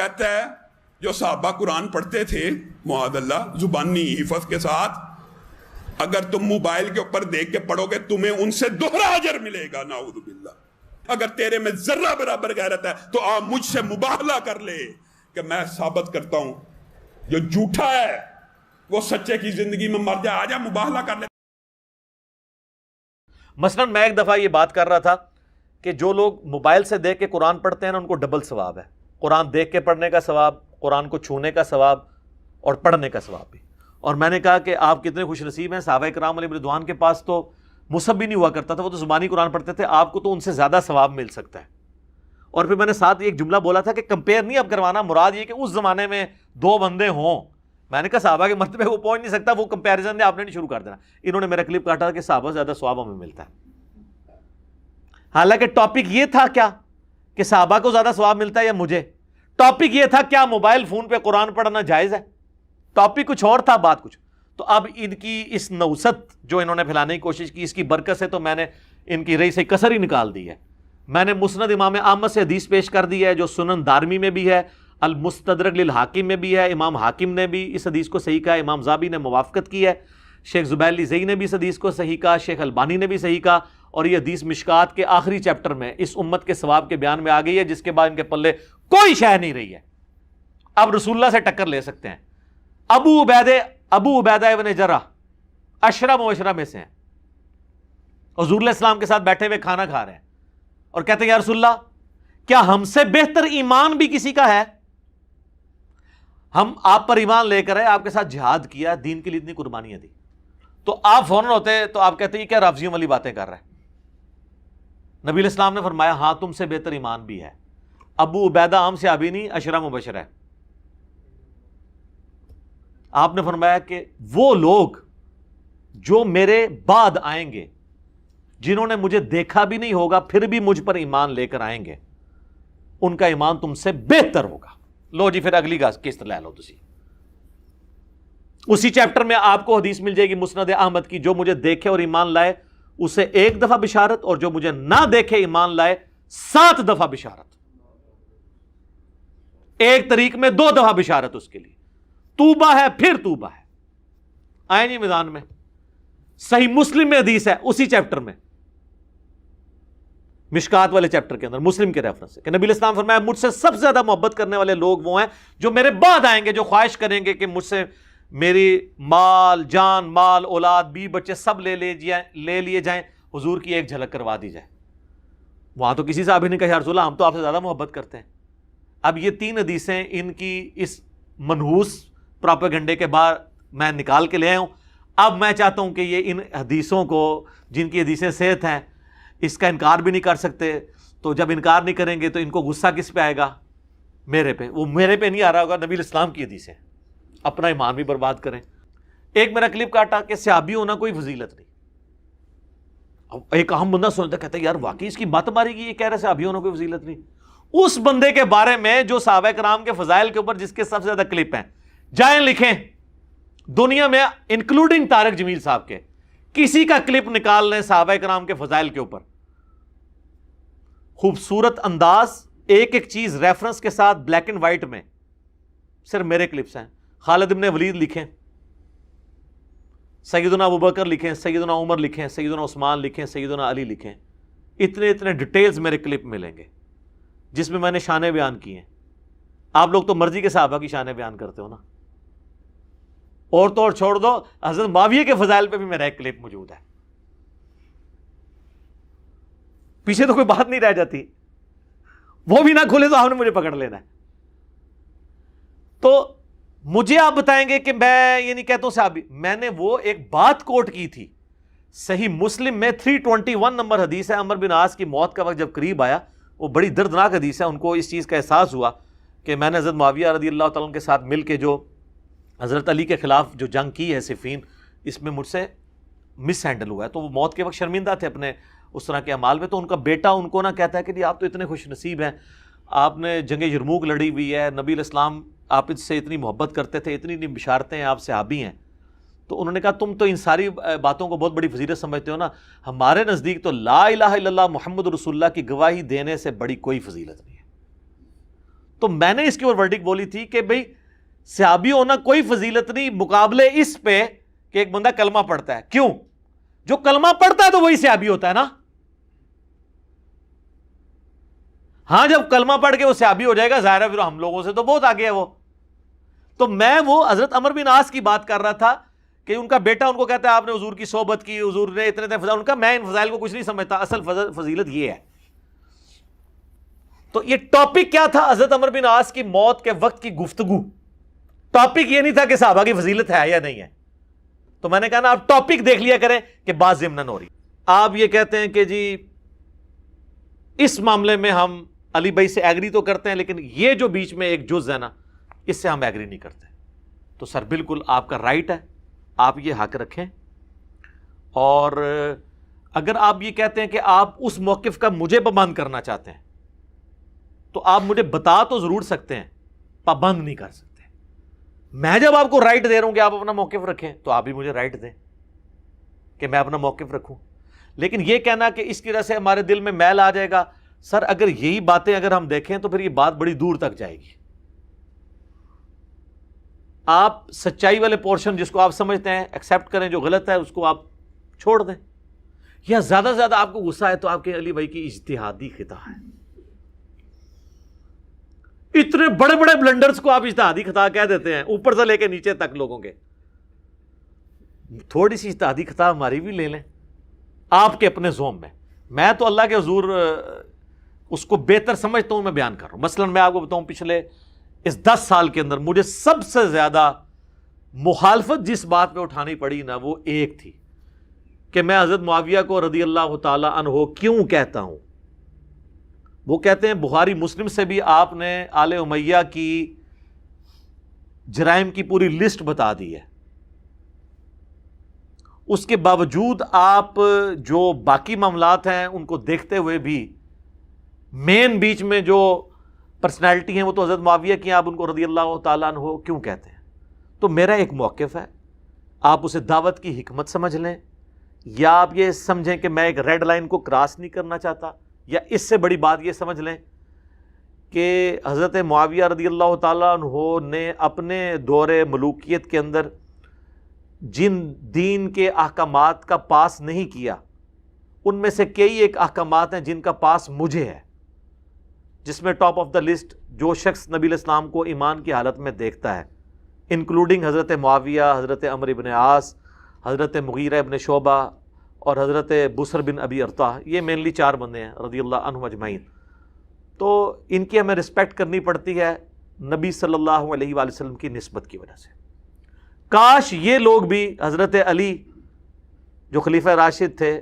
کہتا ہے جو صحابہ قرآن پڑھتے تھے معاذ اللہ زبانی حفظ کے ساتھ، اگر تم موبائل کے اوپر دیکھ کے پڑھو گے تمہیں ان سے دوہرا اجر ملے گا، نعوذ باللہ۔ اگر تیرے میں ذرہ برابر غیرت ہے تو آپ مجھ سے مباہلہ کر لے کہ میں ثابت کرتا ہوں جو جھوٹا ہے وہ سچے کی زندگی میں مر جائے، آجا مباہلہ کر لے۔ مثلا میں ایک دفعہ یہ بات کر رہا تھا کہ جو لوگ موبائل سے دیکھ کے قرآن پڑھتے ہیں نا ان کو ڈبل ثواب ہے، قرآن دیکھ کے پڑھنے کا ثواب، قرآن کو چھونے کا ثواب اور پڑھنے کا ثواب بھی۔ اور میں نے کہا کہ آپ کتنے خوش نصیب ہیں، صحابہ کرام علیہ رضوان کے پاس تو مصحف بھی نہیں ہوا کرتا تھا، وہ تو زبانی قرآن پڑھتے تھے، آپ کو تو ان سے زیادہ ثواب مل سکتا ہے۔ اور پھر میں نے ساتھ ایک جملہ بولا تھا کہ کمپیئر نہیں اب کروانا، مراد یہ کہ اس زمانے میں دو بندے ہوں، میں نے کہا صحابہ کے مرتبے وہ پہنچ نہیں سکتا، وہ کمپیریزن نے آپ نے نہیں شروع کر دینا۔ انہوں نے میرا کلپ کاٹا کہ صحابہ سے زیادہ ثواب ہمیں ملتا ہے، حالانکہ ٹاپک یہ تھا کیا کہ صحابہ کو زیادہ ثواب ملتا ہے یا مجھے؟ ٹاپک یہ تھا کیا موبائل فون پہ قرآن پڑھنا جائز ہے؟ ٹاپک کچھ اور تھا، بات کچھ۔ تو اب ان کی اس نوست جو انہوں نے پھیلانے کی کوشش کی، اس کی برکت سے تو میں نے ان کی رئی سے کسر ہی نکال دی ہے۔ میں نے مسند امام احمد سے حدیث پیش کر دی ہے جو سنن دارمی میں بھی ہے، المستدرک للحاکم میں بھی ہے، امام حاکم نے بھی اس حدیث کو صحیح کہا، امام ذابی نے موافقت کی ہے، شیخ زبیر علی زئی نے بھی اس حدیث کو صحیح کہا، شیخ البانی نے بھی صحیح کہا، اور یہ حدیث مشکات کے آخری چیپٹر میں اس امت کے ثواب کے بیان میں آ گئی ہے، جس کے بعد ان کے پلے کوئی شے نہیں رہی ہے۔ اب رسول اللہ سے ٹکر لے سکتے ہیں۔ ابو عبیدہ ابن جرح عشرہ مبشرہ میں سے ہیں، حضور علیہ السلام کے ساتھ بیٹھے ہوئے کھانا کھا رہے ہیں اور کہتے ہیں یا رسول اللہ کیا ہم سے بہتر ایمان بھی کسی کا ہے؟ ہم آپ پر ایمان لے کر آئے، آپ کے ساتھ جہاد کیا، دین کے لیے اتنی قربانیاں دی، تو آپ فوراً ہوتے تو آپ کہتے ہیں کیا رافضیوں والی باتیں کر رہے ہیں؟ نبی علیہ السلام نے فرمایا ہاں تم سے بہتر ایمان بھی ہے۔ ابو عبیدہ عام صحابی نہیں، عشرہ مبشرہ ہے۔ آپ نے فرمایا کہ وہ لوگ جو میرے بعد آئیں گے، جنہوں نے مجھے دیکھا بھی نہیں ہوگا پھر بھی مجھ پر ایمان لے کر آئیں گے، ان کا ایمان تم سے بہتر ہوگا۔ لو جی پھر اگلی قسط لے لو تسی۔ اسی چیپٹر میں آپ کو حدیث مل جائے گی مسند احمد کی، جو مجھے دیکھے اور ایمان لائے اسے 1 دفعہ بشارت، اور جو مجھے نہ دیکھے ایمان لائے 7 دفعہ بشارت۔ ایک طریق میں 2 دفعہ بشارت اس کے لیے، توبہ ہے پھر توبہ ہے۔ آئیں جی میدان میں، صحیح مسلم میں حدیث ہے اسی چیپٹر میں، مشکات والے چیپٹر کے اندر مسلم کے ریفرنس سے، کہ نبی علیہ السلام فرمایا مجھ سے سب سے زیادہ محبت کرنے والے لوگ وہ ہیں جو میرے بعد آئیں گے، جو خواہش کریں گے کہ مجھ سے میری مال جان مال اولاد بی بچے سب لے لیے جائیں، حضور کی ایک جھلک کروا دی جائے۔ وہاں تو کسی صحابی نے کہا یا رسول اللہ ہم تو آپ سے زیادہ محبت کرتے ہیں۔ اب یہ 3 حدیثیں ان کی اس منحوس پراپیگنڈے کے بعد میں نکال کے لے آیا ہوں۔ اب میں چاہتا ہوں کہ یہ ان حدیثوں کو، جن کی حدیثیں صحت ہیں، اس کا انکار بھی نہیں کر سکتے، تو جب انکار نہیں کریں گے تو ان کو غصہ کس پہ آئے گا؟ میرے پہ۔ وہ میرے پہ نہیں آ رہا ہوگا، نبی علیہ السلام کی حدیثیں، اپنا ایمان بھی برباد کریں۔ ایک میرا کلپ کاٹا کہ صحابی ہونا کوئی فضیلت نہیں۔ اب ایک اہم بندہ سنتا کہتا ہے یار واقعی اس کی بات ماری گی، یہ کہہ رہا ہے صحابی ہونا کوئی فضیلت نہیں۔ اس بندے کے بارے میں جو صحابہ کرام کے فضائل کے اوپر جس کے سب سے زیادہ کلپ ہیں، جائیں لکھیں دنیا میں انکلوڈنگ طارق جمیل صاحب کے، کسی کا کلپ نکال لیں صحابہ کرام کے فضائل کے اوپر، خوبصورت انداز، ایک ایک چیز ریفرنس کے ساتھ بلیک اینڈ وائٹ میں، صرف میرے کلپس ہیں۔ خالد ابن ولید لکھیں، سیدنا ابوبکر لکھیں، سیدنا عمر لکھیں، سیدنا عثمان لکھیں، سیدنا علی لکھیں، اتنے ڈیٹیلز میرے کلپ ملیں گے جس میں میں نے شانیں بیان کی ہیں۔ آپ لوگ تو مرضی کے صحابہ کی شانیں بیان کرتے ہو نا، اور تو اور چھوڑ دو، حضرت معاویہ کے فضائل پہ بھی میرا ایک کلپ موجود ہے، پیچھے تو کوئی بات نہیں رہ جاتی، وہ بھی نہ کھولے تو آپ نے مجھے پکڑ لینا ہے۔ تو مجھے آپ بتائیں گے کہ میں یہ نہیں کہتا ہوں صحابی، میں نے وہ ایک بات کوٹ کی تھی صحیح مسلم میں 321 نمبر حدیث ہے، عمر بن عاص کی موت کا وقت جب قریب آیا، وہ بڑی دردناک حدیث ہے، ان کو اس چیز کا احساس ہوا کہ میں نے حضرت معاویہ رضی اللہ تعالیٰ عنہ کے ساتھ مل کے جو حضرت علی کے خلاف جو جنگ کی ہے صفین، اس میں مجھ سے مس ہینڈل ہوا ہے۔ تو وہ موت کے وقت شرمندہ تھے اپنے اس طرح کے اعمال میں، تو ان کا بیٹا ان کو نہ کہتا ہے کہ جی آپ تو اتنے خوش نصیب ہیں، آپ نے جنگ یرموک لڑی ہوئی ہے، نبی علیہ السلام آپ اس سے اتنی محبت کرتے تھے، اتنی بشارتیں ہیں، آپ صحابی ہیں۔ تو انہوں نے کہا تم تو ان ساری باتوں کو بہت بڑی فضیلت سمجھتے ہو نا، ہمارے نزدیک تو لا الہ الا اللہ محمد رسول اللہ کی گواہی دینے سے بڑی کوئی فضیلت نہیں ہے۔ تو میں نے اس کے اوپر ورڈکٹ بولی تھی کہ بھئی صحابی ہونا کوئی فضیلت نہیں مقابلے اس پہ کہ ایک بندہ کلمہ پڑھتا ہے. کیوں؟ جو کلمہ پڑھتا ہے تو وہی صحابی ہوتا ہے نا. ہاں جب کلمہ پڑھ کے وہ صحابی ہو جائے گا ظاہر ہے پھر ہم لوگوں سے تو بہت آگے ہے وہ. تو میں وہ حضرت عمر بن عاص کی بات کر رہا تھا کہ ان کا بیٹا ان کو کہتا ہے آپ نے حضور کی صحبت کی, حضور نے اتنے فضائل. ان کا میں ان فضائل کو کچھ نہیں سمجھتا, اصل فضیلت یہ ہے. تو یہ ٹاپک کیا تھا؟ حضرت عمر بن عاص کی موت کے وقت کی گفتگو. ٹاپک یہ نہیں تھا کہ صحابہ کی فضیلت ہے یا نہیں ہے. تو میں نے کہا نا آپ ٹاپک دیکھ لیا کریں کہ بات ضمناً ہو رہی. آپ یہ کہتے ہیں کہ جی اس معاملے میں ہم علی بھائی سے ایگری تو کرتے ہیں لیکن یہ جو بیچ میں ایک جز ہے نا اس سے ہم ایگری نہیں کرتے. تو سر بالکل آپ کا رائٹ ہے, آپ یہ حق رکھیں. اور اگر آپ یہ کہتے ہیں کہ آپ اس موقف کا مجھے پابند کرنا چاہتے ہیں تو آپ مجھے بتا تو ضرور سکتے ہیں, پابند نہیں کر سکتے. میں جب آپ کو رائٹ دے رہا ہوں کہ آپ اپنا موقف رکھیں تو آپ بھی مجھے رائٹ دیں کہ میں اپنا موقف رکھوں. لیکن یہ کہنا کہ اس کی وجہ سے ہمارے دل میں میل آ جائے گا, سر اگر یہی باتیں اگر ہم دیکھیں تو پھر یہ بات بڑی دور تک جائے گی. آپ سچائی والے پورشن جس کو آپ سمجھتے ہیں ایکسیپٹ کریں, جو غلط ہے اس کو آپ چھوڑ دیں. یا زیادہ سے زیادہ آپ کو غصہ ہے تو آپ کے علی بھائی کی اجتہادی خطا ہے. اتنے بڑے بڑے بلنڈرز کو آپ اجتہادی خطا کہہ دیتے ہیں, اوپر سے لے کے نیچے تک لوگوں کے. تھوڑی سی اجتہادی خطا ہماری بھی لے لیں آپ کے اپنے زوم میں. میں تو اللہ کے حضور اس کو بہتر سمجھتا ہوں, میں بیان کر رہا ہوں. مثلا میں آپ کو بتاؤں پچھلے اس 10 سال کے اندر مجھے سب سے زیادہ مخالفت جس بات پہ اٹھانی پڑی نا وہ ایک تھی کہ میں حضرت معاویہ کو رضی اللہ تعالی عنہ کیوں کہتا ہوں. وہ کہتے ہیں بخاری مسلم سے بھی آپ نے آل امیہ کی جرائم کی پوری لسٹ بتا دی ہے, اس کے باوجود آپ جو باقی معاملات ہیں ان کو دیکھتے ہوئے بھی مین بیچ میں جو پرسنالٹی ہیں وہ تو حضرت معاویہ کی ہیں, آپ ان کو رضی اللہ تعالیٰ عنہ کیوں کہتے ہیں. تو میرا ایک موقف ہے, آپ اسے دعوت کی حکمت سمجھ لیں یا آپ یہ سمجھیں کہ میں ایک ریڈ لائن کو کراس نہیں کرنا چاہتا, یا اس سے بڑی بات یہ سمجھ لیں کہ حضرت معاویہ رضی اللہ تعالیٰ عنہ نے اپنے دور ملوکیت کے اندر جن دین کے احکامات کا پاس نہیں کیا ان میں سے کئی ایک احکامات ہیں جن کا پاس مجھے ہے, جس میں ٹاپ آف دا لسٹ جو شخص نبی علیہ السلام کو ایمان کی حالت میں دیکھتا ہے, انکلوڈنگ حضرت معاویہ, حضرت عمرو بن عاص, حضرت مغیرہ بن شعبہ اور حضرت بصر بن ابی ارطاح. یہ مینلی 4 بندے ہیں رضی اللہ عنہم اجمعین. تو ان کی ہمیں رسپیکٹ کرنی پڑتی ہے نبی صلی اللہ علیہ وآلہ وسلم کی نسبت کی وجہ سے. کاش یہ لوگ بھی حضرت علی جو خلیفہ راشد تھے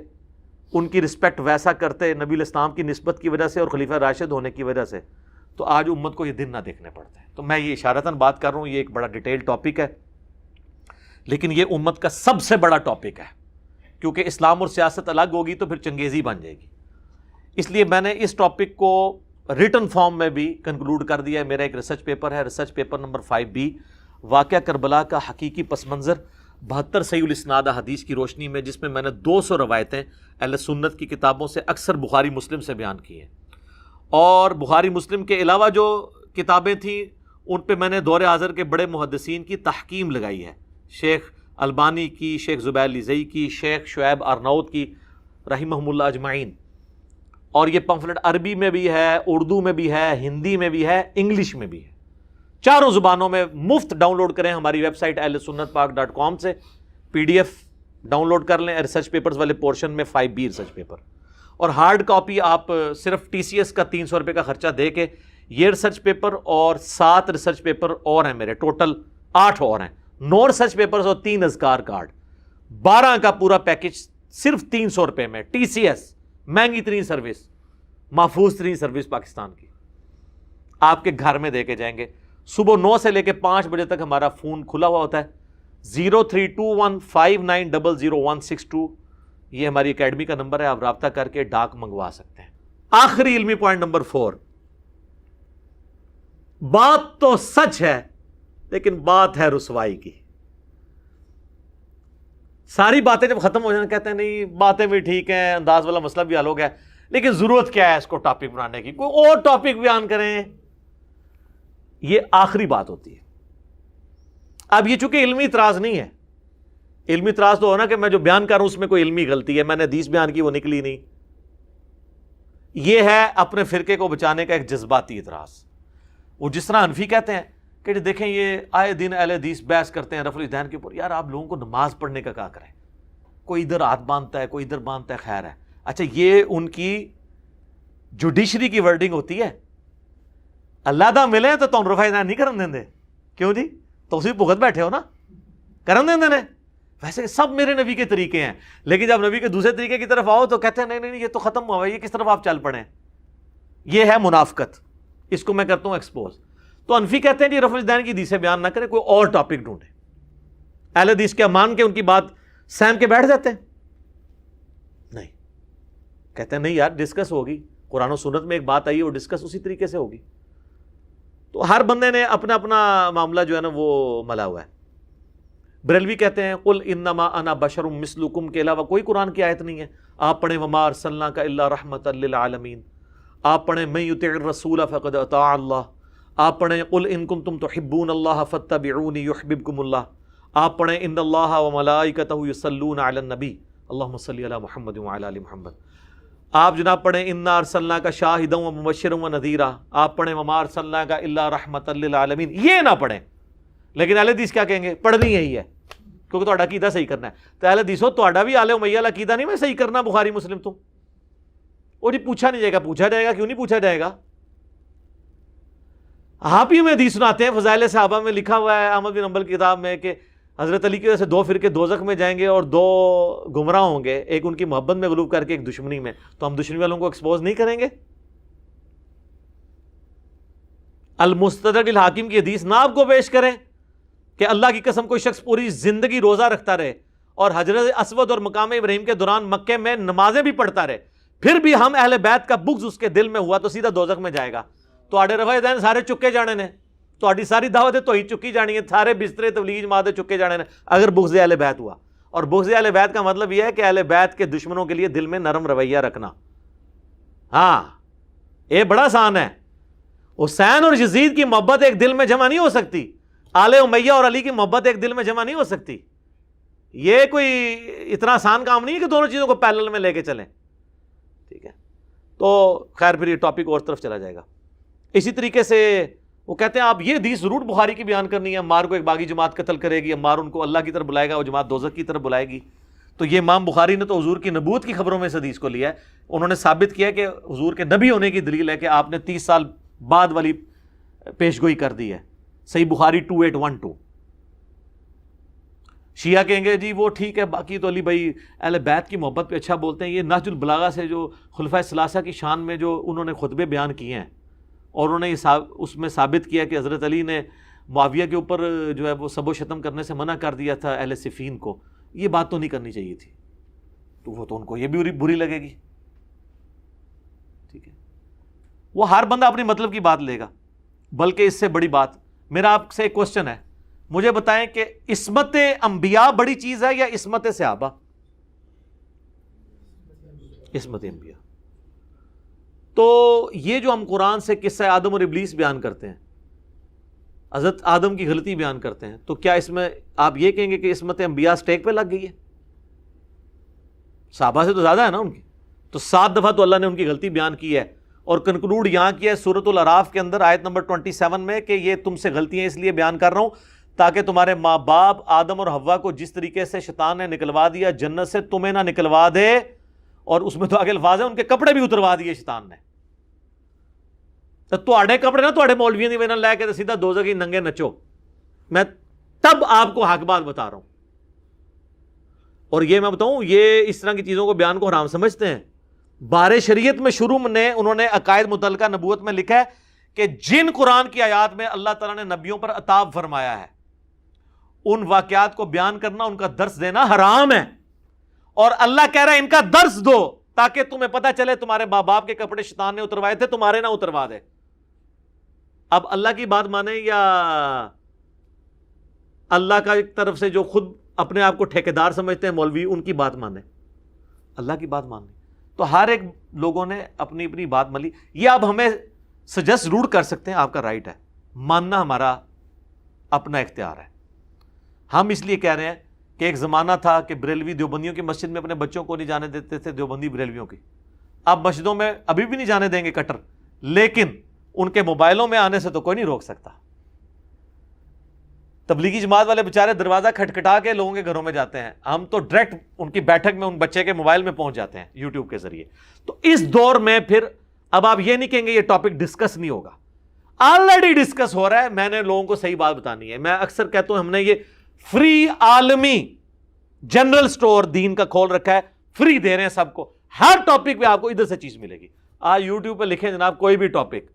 ان کی رسپیکٹ ویسا کرتے نبی علیہ السلام کی نسبت کی وجہ سے اور خلیفہ راشد ہونے کی وجہ سے, تو آج امت کو یہ دن نہ دیکھنے پڑتے ہیں. تو میں یہ اشارتاً بات کر رہا ہوں, یہ ایک بڑا ڈیٹیل ٹاپک ہے لیکن یہ امت کا سب سے بڑا ٹاپک ہے, کیونکہ اسلام اور سیاست الگ ہوگی تو پھر چنگیزی بن جائے گی. اس لیے میں نے اس ٹاپک کو ریٹن فارم میں بھی کنکلوڈ کر دیا ہے. میرا ایک ریسرچ پیپر ہے, ریسرچ پیپر نمبر 5B, واقعہ کربلا کا حقیقی پس منظر 72 صحیح الاسناد حدیث کی روشنی میں, جس میں میں نے 200 روایتیں اہل سنت کی کتابوں سے اکثر بخاری مسلم سے بیان کی ہیں. اور بخاری مسلم کے علاوہ جو کتابیں تھیں ان پہ میں نے دور حاضر کے بڑے محدثین کی تحکیم لگائی ہے, شیخ البانی کی, شیخ زبیر لیزئی کی, شیخ شعیب ارناؤت کی رحمہم اللہ اجمعین. اور یہ پمفلٹ عربی میں بھی ہے, اردو میں بھی ہے, ہندی میں بھی ہے, انگلش میں بھی ہے, 4 زبانوں میں مفت ڈاؤن لوڈ کریں ہماری ویب سائٹ ahlsunnatpak.com سے, PDF ڈاؤن لوڈ کر لیں ریسرچ پیپرز والے پورشن میں 5B ریسرچ پیپر. اور ہارڈ کاپی آپ صرف TCS کا 300 روپے کا خرچہ دے کے یہ ریسرچ پیپر اور 7 ریسرچ پیپر اور ہیں میرے, ٹوٹل 8 اور ہیں, 9 ریسرچ پیپرز اور 3 اذکار کارڈ, 12 کا پورا پیکج صرف 300 روپے میں. TCS مہنگی ترین سروس, محفوظ ترین سروس پاکستان کی, آپ کے گھر میں دے کے جائیں گے. صبح 9 سے لے کے 5 بجے تک ہمارا فون کھلا ہوا ہوتا ہے. 0321590162 یہ ہماری اکیڈمی کا نمبر ہے, آپ رابطہ کر کے ڈاک منگوا سکتے ہیں. آخری علمی پوائنٹ نمبر 4, بات تو سچ ہے لیکن بات ہے رسوائی کی. ساری باتیں جب ختم ہو جائیں کہتے ہیں نہیں باتیں بھی ٹھیک ہیں, انداز والا مسئلہ بھی حل ہو گیا, لیکن ضرورت کیا ہے اس کو ٹاپک بنانے کی, کوئی اور ٹاپک بیان کریں. یہ آخری بات ہوتی ہے. اب یہ چونکہ علمی اعتراض نہیں ہے، علمی اعتراض تو ہونا کہ میں جو بیان کر رہا ہوں اس میں کوئی علمی غلطی ہے، میں نے حدیث بیان کی وہ نکلی نہیں. یہ ہے اپنے فرقے کو بچانے کا ایک جذباتی اعتراض. وہ جس طرح حنفی کہتے ہیں کہ دیکھیں یہ آئے دن اہل حدیث بحث کرتے ہیں رفع الیدین کے اوپر، یار آپ لوگوں کو نماز پڑھنے کا کیا کریں، کوئی ادھر ہاتھ باندھتا ہے کوئی ادھر باندھتا ہے، خیر ہے. اچھا یہ ان کی جوڈیشری کی ورڈنگ ہوتی ہے، اللہ دا ملے تو تم رفع الیدین نہیں کرن دیں دے، کیوں جی تو اسی بھگت بیٹھے ہو نا، کرن دیں دے. ویسے سب میرے نبی کے طریقے ہیں، لیکن جب نبی کے دوسرے طریقے کی طرف آؤ تو کہتے ہیں نہیں نہیں یہ تو ختم ہوا، یہ کس طرف آپ چل پڑے. یہ ہے منافقت، اس کو میں کرتا ہوں ایکسپوز. تو حنفی کہتے ہیں جی رفع الیدین کی حدیثیں بیان نہ کریں، کوئی اور ٹاپک ڈھونڈیں. اہل حدیث کیا مان کے ان کی بات سہم کے بیٹھ جاتے ہیں؟ نہیں، کہتے ہیں نہیں یار ڈسکس ہوگی، قرآن و سنت میں ایک بات آئی ہے وہ ڈسکس اسی طریقے سے ہوگی. تو ہر بندے نے اپنا اپنا معاملہ جو ہے نا وہ ملا ہوا ہے. بریلوی کہتے ہیں قل انما انا بشر مثلکم کے علاوہ کوئی قرآن کی آیت نہیں ہے. آپ پڑھیں وما ارسلناک الا رحمۃ للعالمین، آپ پڑھیں من یطع الرسول فقد اطاع اللہ، آپ پڑھیں قل ان کنتم تحبون اللہ فاتبعونی یحببکم اللہ، آپ پڑھیں ان اللہ وملائکتہ یصلون علی النبی اللہم صلی علی محمد وعلی آل محمد. آپ جناب پڑھیں انا ارسلناک شاہدا ومبشرا ونذیرا، آپ پڑھیں وما ارسلناک الا رحمۃ للعالمین. یہ نہ پڑھیں. لیکن اہل حدیث کیا کہیں گے؟ پڑھنی یہی ہے کیونکہ تہاڈا عقیدہ صحیح کرنا ہے. تو اہل حدیثو تہاڈا بھی آل امیہ والا عقیدہ نہیں میں صحیح کرنا بخاری مسلم تو. اور یہ پوچھا نہیں جائے گا، پوچھا جائے گا، کیوں نہیں پوچھا جائے گا؟ آپ ہی میں حدیث سناتے ہیں، فضائل صحابہ میں لکھا ہوا ہے احمد بن حنبل کی کتاب میں کہ حضرت علی کی وجہ سے 2 فرقے دوزخ میں جائیں گے اور 2 گمراہ ہوں گے، ایک ان کی محبت میں غلو کر کے ایک دشمنی میں. تو ہم دشمنی والوں کو ایکسپوز نہیں کریں گے؟ المستدرک الحاکم کی حدیث نہ آپ کو پیش کریں کہ اللہ کی قسم کوئی شخص پوری زندگی روزہ رکھتا رہے اور حجرت اسود اور مقام ابراہیم کے دوران مکے میں نمازیں بھی پڑھتا رہے، پھر بھی ہم اہل بیت کا بغض اس کے دل میں ہوا تو سیدھا دوزخ میں جائے گا. تو آڑے رفع الیدین سارے چکے جانے نے، تو آڑی ساری دعوتیں توحید چکی جانی ہیں، سارے بسترے تبلیغ جماعتیں چکے جانے نے اگر بغض اہل بیت ہوا. اور بغض اہل بیت کا مطلب یہ ہے کہ اہل بیت کے دشمنوں کے لیے دل میں نرم رویہ رکھنا. ہاں یہ بڑا آسان ہے. حسین اور یزید کی محبت ایک دل میں جمع نہیں ہو سکتی، آل امیہ اور علی کی محبت ایک دل میں جمع نہیں ہو سکتی. یہ کوئی اتنا آسان کام نہیں ہے کہ دونوں چیزوں کو پیرلل میں لے کے چلیں. ٹھیک ہے، تو خیر پھر یہ ٹاپک اور طرف چلا جائے گا. اسی طریقے سے وہ کہتے ہیں آپ یہ حدیث ضرور بخاری کی بیان کرنی ہے، عمار کو ایک باغی جماعت قتل کرے گی، عمار ان کو اللہ کی طرف بلائے گا، وہ جماعت دوزخ کی طرف بلائے گی. تو یہ امام بخاری نے تو حضور کی نبوت کی خبروں میں اس حدیث کو لیا ہے. انہوں نے ثابت کیا کہ حضور کے نبی ہونے کی دلیل ہے کہ آپ نے 30 سال بعد والی پیشگوئی کر دی ہے. صحیح بخاری 2812. شیعہ کہیں گے جی وہ ٹھیک ہے، باقی تو علی بھائی اہل بیت کی محبت پہ اچھا بولتے ہیں. یہ نہج البلاغہ سے جو خلفۂ ثلاثہ کی شان میں جو انہوں نے خطبے بیان کیے ہیں اور انہوں نے اس میں ثابت کیا کہ حضرت علی نے معاویہ کے اوپر جو ہے وہ سب و شتم کرنے سے منع کر دیا تھا اہل صفین کو، یہ بات تو نہیں کرنی چاہیے تھی. تو وہ تو ان کو یہ بھی بری لگے گی. ٹھیک ہے، وہ ہر بندہ اپنی مطلب کی بات لے گا. بلکہ اس سے بڑی بات میرا آپ سے ایک کوشچن ہے، مجھے بتائیں کہ عصمت انبیاء بڑی چیز ہے یا عصمت صحابہ؟ عصمت انبیاء. تو یہ جو ہم قرآن سے قصہ آدم اور ابلیس بیان کرتے ہیں، حضرت آدم کی غلطی بیان کرتے ہیں، تو کیا اس میں آپ یہ کہیں گے کہ عصمت انبیاء سٹیک پہ لگ گئی ہے؟ صحابہ سے تو زیادہ ہے نا ان کی. تو 7 دفعہ تو اللہ نے ان کی غلطی بیان کی ہے اور کنکلوڈ یہاں کیا ہے سورۃ الاعراف کے اندر آیت نمبر 27 میں کہ یہ تم سے غلطیاں اس لیے بیان کر رہا ہوں تاکہ تمہارے ماں باپ آدم اور حوا کو جس طریقے سے شیطان نے نکلوا دیا جنت سے تمہیں نہ نکلوا دے. اور اس میں تو آگے الفاظ ہیں ان کے کپڑے بھی اتروا دیے شیطان نے. تو آڑے کپڑے نہ تو مولویوں دی وجہ لے کے سیدھا دوزخ کی ننگے نچو. میں تب آپ کو حق بات بتا رہا ہوں. اور یہ میں بتاؤں یہ اس طرح کی چیزوں کو بیان کو حرام سمجھتے ہیں. بار شریعت میں شروع میں انہوں نے عقائد متعلقہ نبوت میں لکھا ہے کہ جن قرآن کی آیات میں اللہ تعالیٰ نے نبیوں پر عتاب فرمایا ہے ان واقعات کو بیان کرنا، ان کا درس دینا حرام ہے. اور اللہ کہہ رہا ہے ان کا درس دو تاکہ تمہیں پتہ چلے تمہارے ماں باپ کے کپڑے شیطان نے اتروائے تھے، تمہارے نہ اتروا دے. اب اللہ کی بات مانیں یا اللہ کا ایک طرف سے جو خود اپنے آپ کو ٹھیکیدار سمجھتے ہیں مولوی، ان کی بات مانیں، اللہ کی بات مانیں. تو ہر ایک لوگوں نے اپنی اپنی بات ملی. یہ آپ ہمیں سجیسٹ ضرور کر سکتے ہیں، آپ کا رائٹ ہے، ماننا ہمارا اپنا اختیار ہے. ہم اس لیے کہہ رہے ہیں کہ ایک زمانہ تھا کہ بریلوی دیوبندیوں کی مسجد میں اپنے بچوں کو نہیں جانے دیتے تھے، دیوبندی بریلویوں کی. اب مسجدوں میں ابھی بھی نہیں جانے دیں گے کٹر، لیکن ان کے موبائلوں میں آنے سے تو کوئی نہیں روک سکتا. تبلیغی جماعت والے بیچارے دروازہ کھٹکھٹا کے لوگوں کے گھروں میں جاتے ہیں، ہم تو ڈائریکٹ ان کی بیٹھک میں ان بچے کے موبائل میں پہنچ جاتے ہیں یوٹیوب کے ذریعے. تو اس دور میں پھر اب آپ یہ نہیں کہیں گے یہ ٹاپک ڈسکس نہیں ہوگا، آلریڈی ڈسکس ہو رہا ہے. میں نے لوگوں کو صحیح بات بتانی ہے. میں اکثر کہتا ہوں ہم نے یہ فری عالمی جنرل سٹور دین کا کھول رکھا ہے، فری دے رہے ہیں سب کو، ہر ٹاپک پہ آپ کو ادھر سے چیز ملے گی. آج یوٹیوب پہ لکھیں جناب کوئی بھی ٹاپک،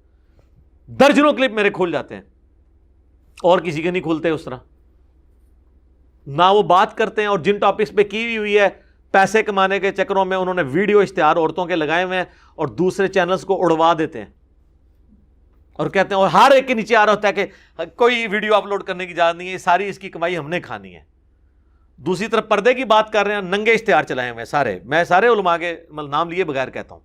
درجنوں کلپ میرے کھل جاتے ہیں اور کسی کے نہیں کھلتے اس طرح. نہ وہ بات کرتے ہیں، اور جن ٹاپکس پہ کی ہوئی ہے پیسے کمانے کے چکروں میں انہوں نے ویڈیو اشتہار عورتوں کے لگائے ہوئے ہیں اور دوسرے چینلز کو اڑوا دیتے ہیں اور کہتے ہیں، اور ہر ایک کے نیچے آ رہا ہوتا ہے کہ کوئی ویڈیو اپلوڈ کرنے کی اجازت نہیں ہے، ساری اس کی کمائی ہم نے کھانی ہے. دوسری طرف پردے کی بات کر رہے ہیں، ننگے اشتہار چلائے ہوئے سارے. میں سارے علماء کے نام لیے بغیر کہتا ہوں،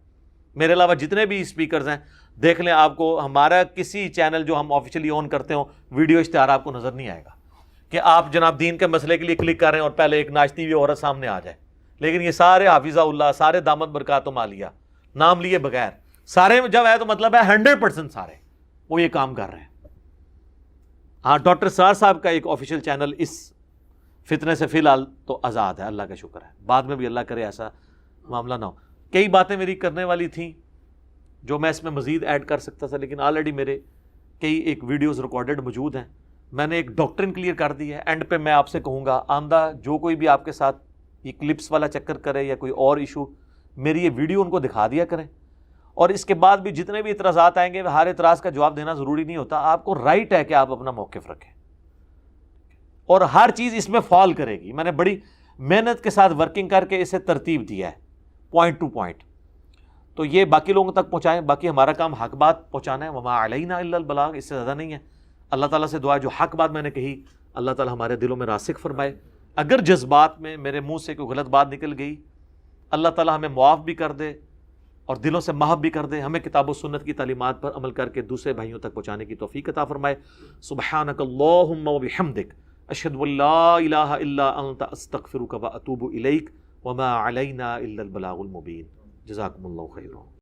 میرے علاوہ جتنے بھی اسپیکرز ہیں دیکھ لیں، آپ کو ہمارا کسی چینل جو ہم آفیشلی آن کرتے ہوں ویڈیو اشتہار آپ کو نظر نہیں آئے گا کہ آپ جناب دین کے مسئلے کے لیے کلک کر رہے ہیں اور پہلے ایک ناچتی ہوئی عورت سامنے آ جائے. لیکن یہ سارے حافظہ اللہ، سارے دامت برکاتہم عالیہ نام لیے بغیر، سارے جب ہے تو مطلب ہے 100% سارے وہ یہ کام کر رہے ہیں. ہاں ڈاکٹر سار صاحب کا ایک آفیشیل چینل اس فتنے سے فی الحال تو آزاد ہے، اللہ کا شکر ہے. بعد میں بھی اللہ کرے ایسا معاملہ نہ ہو. کئی باتیں میری کرنے والی تھیں جو میں اس میں مزید ایڈ کر سکتا تھا، لیکن آلریڈی میرے کئی ایک ویڈیوز ریکارڈڈ موجود ہیں. میں نے ایک ڈاکٹرن کلیئر کر دی ہے. اینڈ پہ میں آپ سے کہوں گا آندہ جو کوئی بھی آپ کے ساتھ یہ کلپس والا چکر کرے یا کوئی اور ایشو، میری یہ ویڈیو ان کو دکھا دیا کریں. اور اس کے بعد بھی جتنے بھی اعتراضات آئیں گے ہر اعتراض کا جواب دینا ضروری نہیں ہوتا. آپ کو رائٹ ہے کہ آپ اپنا موقف رکھیں اور ہر چیز اس میں فال کرے گی. میں نے بڑی محنت کے ساتھ ورکنگ کر کے اسے ترتیب دیا ہے پوائنٹ ٹو پوائنٹ. تو یہ باقی لوگوں تک پہنچائیں. باقی ہمارا کام حق بات پہنچانا ہے، وما علینا الا البلاغ، اس سے زیادہ نہیں ہے. اللہ تعالیٰ سے دعا ہے جو حق بات میں نے کہی اللہ تعالیٰ ہمارے دلوں میں راسخ فرمائے. اگر جذبات میں میرے منہ سے کوئی غلط بات نکل گئی اللہ تعالیٰ ہمیں معاف بھی کر دے اور دلوں سے محب بھی کر دے. ہمیں کتاب و سنت کی تعلیمات پر عمل کر کے دوسرے بھائیوں تک پہنچانے کی توفیق عطا فرمائے. سبحانک اللہم و بحمدک اشہد ان لا الہ الا انت استغفرک و اتوب الیک وما علینا الا البلاغ المبین. جزاکم اللہ خیرا.